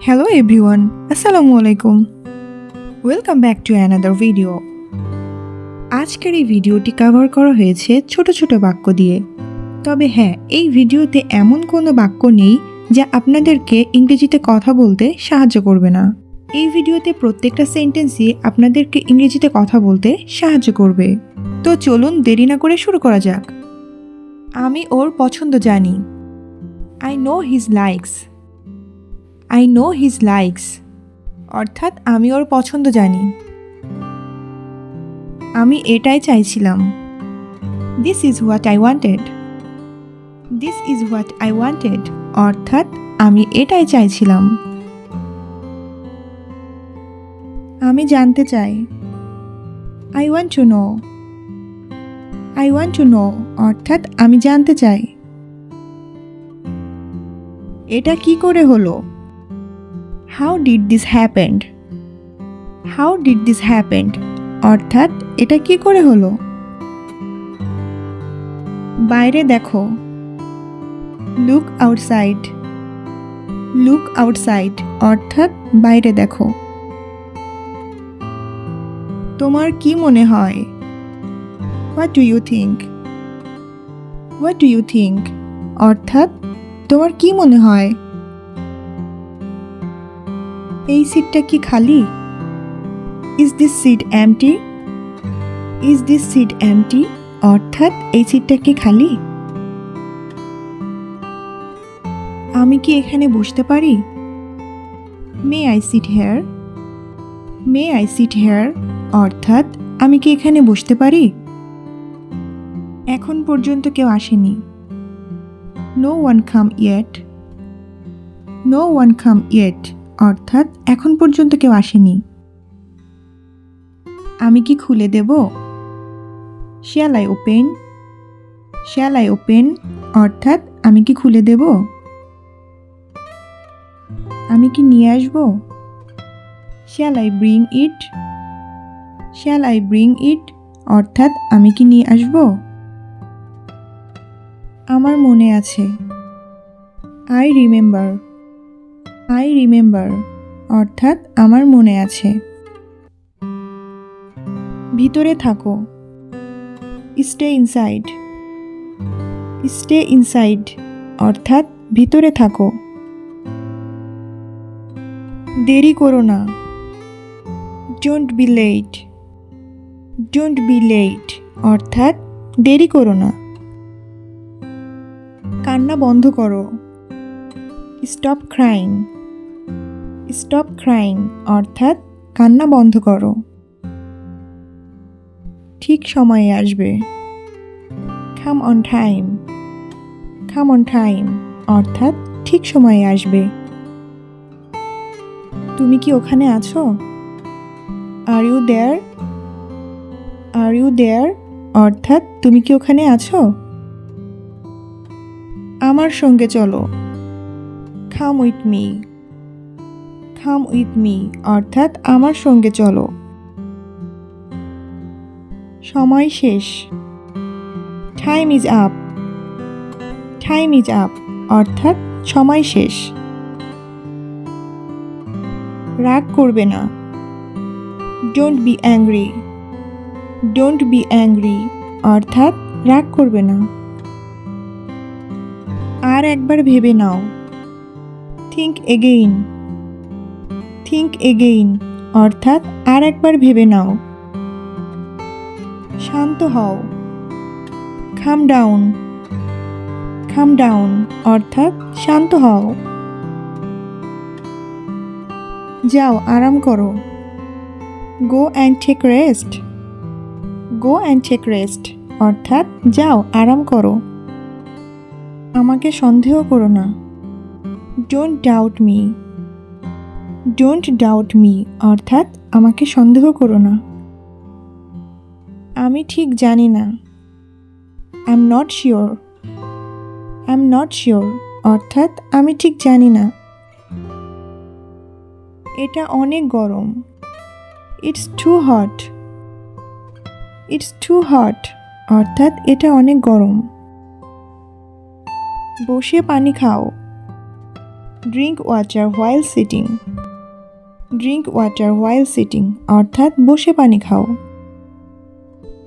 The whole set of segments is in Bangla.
Hello everyone, Assalamu alaikum. Welcome back to another video. আজকের এই ভিডিওটি কভার করা হয়েছে ছোট ছোট বাক্য দিয়ে। তবে হ্যাঁ, এই ভিডিওতে এমন কোনো বাক্য নেই যা আপনাদেরকে ইংরেজিতে কথা বলতে সাহায্য করবে না। এই ভিডিওতে প্রত্যেকটা সেন্টেন্সই আপনাদেরকে ইংরেজিতে কথা বলতে সাহায্য করবে। তো চলুন দেরি না করে শুরু করা যাক। আমি ওর পছন্দ জানি। I know his likes. I know his likes. অর্থাৎ আমি ওর পছন্দ জানি। আমি এটাই চাইছিলাম। This is what I wanted. This is what I wanted. অর্থাৎ আমি এটাই চাইছিলাম। আমি জানতে চাই। I want to know. I want to know. অর্থাৎ আমি জানতে চাই। এটা কি করে হলো? How did this happen? How did this happen? অর্থাৎ এটা কি করে হলো? বাইরে দেখো। Look outside. Look outside. অর্থাৎ বাইরে দেখো। তোমার কি মনে হয়? What do you think? What do you think? অর্থাৎ তোমার কি মনে হয়? এই সিটটা কি খালি? Is this seat empty? Is this seat empty? অর্থাৎ এই সিটটা কি খালি? আমি কি এখানে বসতে পারি? May I sit here? May I sit here? অর্থাৎ আমি কি এখানে বসতে পারি? এখন পর্যন্ত কেউ আসেনি। No one come yet. No one come yet. অর্থাৎ এখন পর্যন্ত কেউ আসেনি। আমি কি খুলে দেব? Shall I open? Shall I open? অর্থাৎ আমি কি খুলে দেব? আমি কি নিয়ে আসব? Shall I bring it? Shall I bring it? অর্থাৎ আমি কি নিয়ে আসব? আমার মনে আছে। I remember. I remember. অর্থাৎ আমার মনে আছে। ভিতরে থাকো। Stay inside. Stay inside. অর্থাৎ ভিতরে থাকো। দেরি করো না। Don't be late. Don't be late. অর্থাৎ দেরি করো না। কান্না বন্ধ করো। Stop crying. Stop crying. অর্থাৎ কান্না বন্ধ করো। ঠিক সময়ে আসবে। Come on time. Come on time. অর্থাৎ ঠিক সময়ে আসবে। তুমি কি ওখানে আছো? Are you there? Are you there? অর্থাৎ তুমি কি ওখানে আছো? আমার সঙ্গে চলো। Come with me. Come with me. অর্থাৎ আমার সঙ্গে চলো। সময় শেষ। Time is up. Time is up. অর্থাৎ সময় শেষ। রাগ করবে না। Don't be angry. Don't be angry. অর্থাৎ রাগ করবে না। আর একবার ভেবে নাও। Think again. Think again. অর্থাৎ আর একবার ভেবে নাও। শান্ত হও। Calm down. Calm down. অর্থাৎ শান্ত হও। যাও আরাম করো। Go and take rest. Go and take rest. অর্থাৎ যাও আরাম করো। আমাকে সন্দেহ করো না। Don't doubt me. Don't doubt me. অর্থাৎ আমাকে সন্দেহ করো না। আমি ঠিক জানি না। I'm not sure. I'm not sure. অর্থাৎ আমি ঠিক জানি না। এটা অনেক গরম। It's too hot. It's too hot. অর্থাৎ এটা অনেক গরম। বসে পানি খাও। Drink water while sitting. Drink water while sitting অর্থাৎ বসে পানি খাও।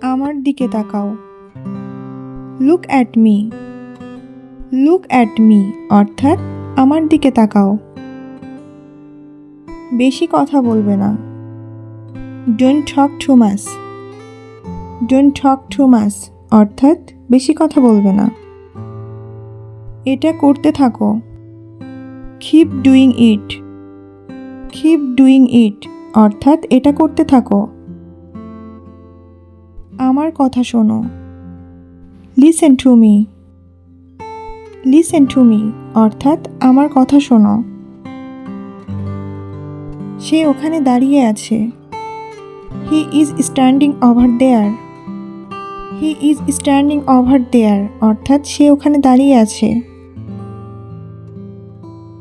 আমার দিকে তাকাও। Look at me. Look at me অর্থাৎ আমার দিকে তাকাও। বেশি কথা বলবে না। Don't talk too much. Don't talk too much অর্থাৎ বেশি কথা বলবে না। এটা করতে থাকো। Keep doing it. Keep doing it অর্থাৎ এটা করতে থাকো। আমার কথা শোনো। Listen to me. Listen to me অর্থাৎ আমার কথা শোনো। সে ওখানে দাঁড়িয়ে আছে। He is standing over there. He is standing over there অর্থাৎ সে ওখানে দাঁড়িয়ে আছে।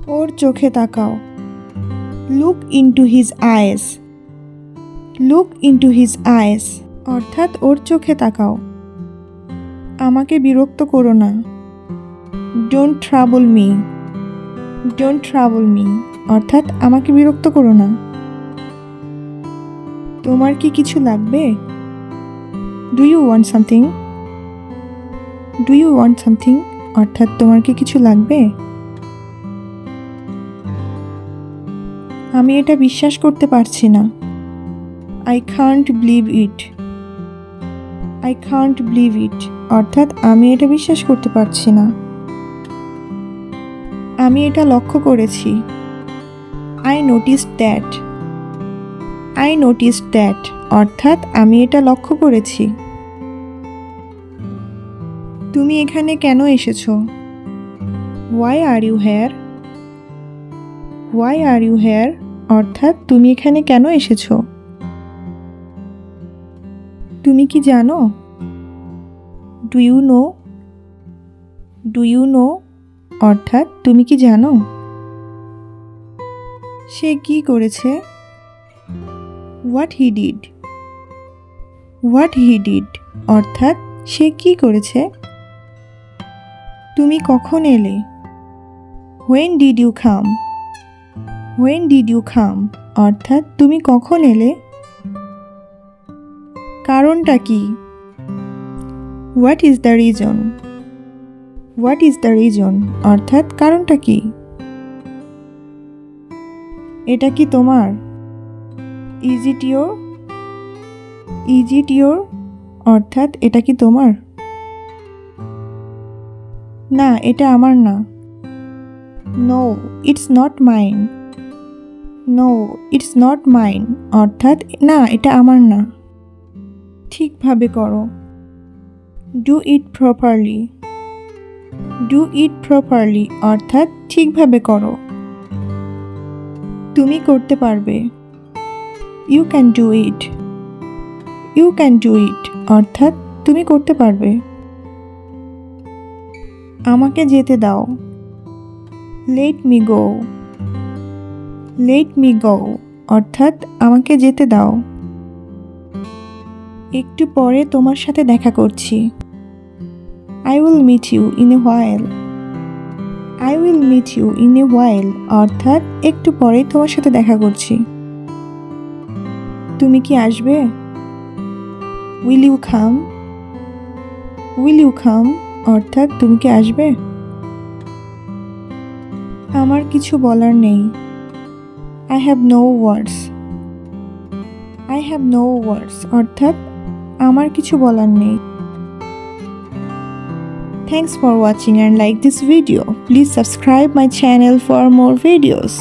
ওর চোখে তাকাও। Look into his eyes. Look into his eyes অর্থাৎ ওর চোখে তাকাও। আমাকে বিরক্ত করো না। Don't trouble me. Don't trouble me অর্থাৎ আমাকে বিরক্ত করো না। তোমার কি কিছু লাগবে? Do you want something? Do you want something অর্থাৎ তোমার কি কিছু লাগবে? আমি এটা বিশ্বাস করতে পারছি না। I can't believe it. I can't believe it অর্থাৎ আমি এটা বিশ্বাস করতে পারছি না। আমি এটা লক্ষ্য করেছি। I noticed that. I noticed that অর্থাৎ আমি এটা লক্ষ্য করেছি। তুমি এখানে কেন এসেছো? Why are you here? Why are you here অর্থাৎ তুমি এখানে কেন এসেছো? তুমি কি জানো? Do you know? Do you know অর্থাৎ তুমি কি জানো? সে কি করেছে? What he did. What he did অর্থাৎ সে কি করেছে? তুমি কখন এলে? When did you come. When did you come অর্থাৎ তুমি কখন এলে? কারণটা কি? What is the reason. What is the reason অর্থাৎ কারণটা কি? এটা কি তোমার? Is it your. Is it your অর্থাৎ এটা কি তোমার? না এটা আমার না। No it's not mine. No it's not mine অর্থাৎ না এটা আমার না। ঠিকভাবে করো। Do it properly. Do it properly অর্থাৎ ঠিকভাবে করো। তুমি করতে পারবে। You can do it. You can do it অর্থাৎ তুমি করতে পারবে। আমাকে যেতে দাও। Let me go. Let me go অর্থাৎ আমাকে যেতে দাও। একটু পরে তোমার সাথে দেখা করছি। I will meet you in a while. I will meet you in a while অর্থাৎ একটু পরেই তোমার সাথে দেখা করছি। তুমি কি আসবে? Will you come. Will you come অর্থাৎ তুমি কি আসবে? আমার কিছু বলার নেই। I have no words. I have no words অর্থাৎ আমার কিছু বলার নেই। Thanks for watching and like this video. Please subscribe my channel for more videos.